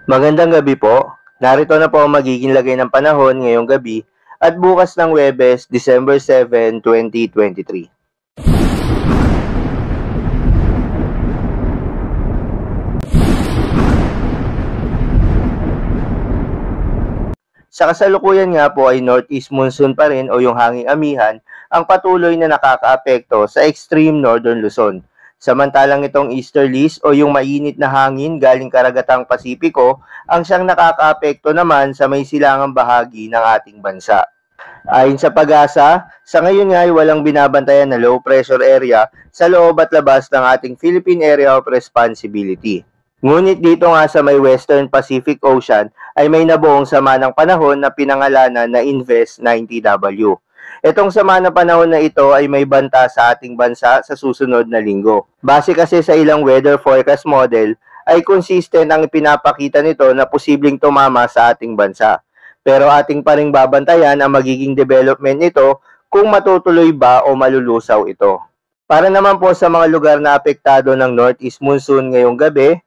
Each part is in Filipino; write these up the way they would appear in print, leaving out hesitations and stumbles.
Magandang gabi po. Narito na po ang magiging lagay ng panahon ngayong gabi at bukas ng Huwebes, December 7, 2023. Sa kasalukuyan nga po ay northeast monsoon pa rin o yung hanging amihan ang patuloy na nakakaapekto sa extreme northern Luzon. Samantalang itong easterlies o yung mainit na hangin galing karagatang Pasipiko ang siyang nakakaapekto naman sa may silangang bahagi ng ating bansa. Ayon sa PAGASA, sa ngayon nga ay walang binabantayan na low pressure area sa loob at labas ng ating Philippine Area of Responsibility. Ngunit dito nga sa may Western Pacific Ocean ay may nabuong sama ng panahon na pinangalanan na Invest 90W. Itong sama ng panahon na ito ay may banta sa ating bansa sa susunod na linggo. Base kasi sa ilang weather forecast model, ay consistent ang ipinapakita nito na posibleng tumama sa ating bansa. Pero ating pa ring babantayan ang magiging development nito kung matutuloy ba o malulusaw ito. Para naman po sa mga lugar na apektado ng northeast monsoon ngayong gabi,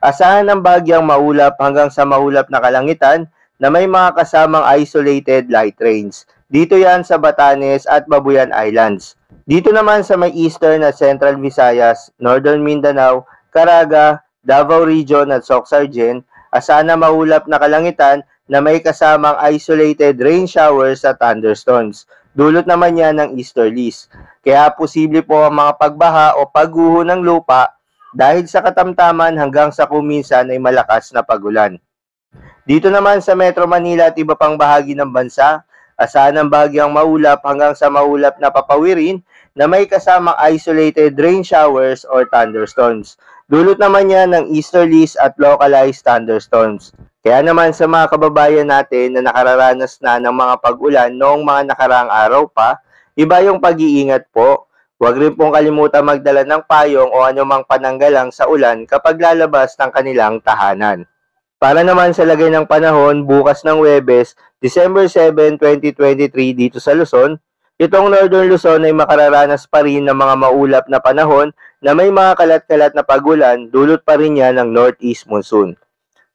asahan ng bagyang maulap hanggang sa maulap na kalangitan na may mga kasamang isolated light rains. Dito yan sa Batanes at Babuyan Islands. Dito naman sa may eastern at central Visayas, northern Mindanao, Caraga, Davao Region at Soc-Sargen, asahan na maulap na kalangitan na may kasamang isolated rain showers at thunderstorms. Dulot naman yan ng easterlies. Kaya posible po ang mga pagbaha o pagguho ng lupa dahil sa katamtaman hanggang sa kuminsan ay malakas na pagulan. Dito naman sa Metro Manila at iba pang bahagi ng bansa, asahan ng bagyang maulap hanggang sa maulap na papawirin na may kasamang isolated rain showers or thunderstorms. Dulot naman yan ng easterlies at localized thunderstorms. Kaya naman sa mga kababayan natin na nakararanas na ng mga pag-ulan noong mga nakaraang araw pa, iba yung pag-iingat po. Huwag rin pong kalimutan magdala ng payong o anumang pananggalang sa ulan kapag lalabas ng kanilang tahanan. Para naman sa lagay ng panahon, bukas ng Huwebes, December 7, 2023 dito sa Luzon, itong Northern Luzon ay makararanas pa rin ng mga maulap na panahon na may mga kalat-kalat na pagulan, dulot pa rin yan ng northeast monsoon.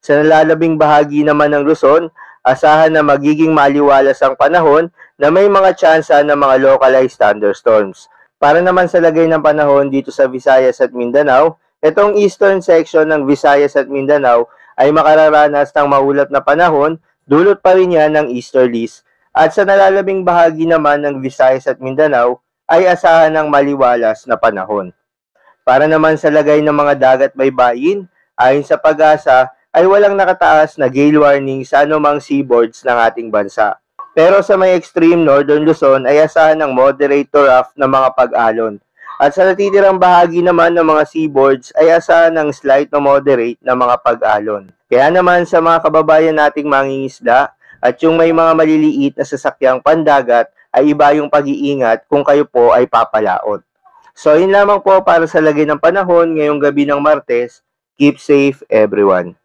Sa nalalabing bahagi naman ng Luzon, asahan na magiging maliwalas ang panahon na may mga tsansa ng mga localized thunderstorms. Para naman sa lagay ng panahon dito sa Visayas at Mindanao, itong eastern section ng Visayas at Mindanao ay makararanas ng maulap na panahon, dulot pa rin yan ng easterlies. At sa nalalabing bahagi naman ng Visayas at Mindanao ay asahan ng maliwalas na panahon. Para naman sa lagay ng mga dagat baybayin, ayon sa PAGASA ay walang nakataas na gale warning sa anumang seaboards ng ating bansa. Pero sa may extreme northern Luzon ay asahan ng moderate to rough na mga pag-alon. At sa natitirang bahagi naman ng mga seaboards ay asahan ng slight to moderate na mga pag-alon. Kaya naman sa mga kababayan nating mangingisda at yung may mga maliliit na sasakyang pandagat ay iba yung pag-iingat kung kayo po ay papalaot. So yun lamang po para sa lagay ng panahon ngayong gabi ng Martes. Keep safe everyone.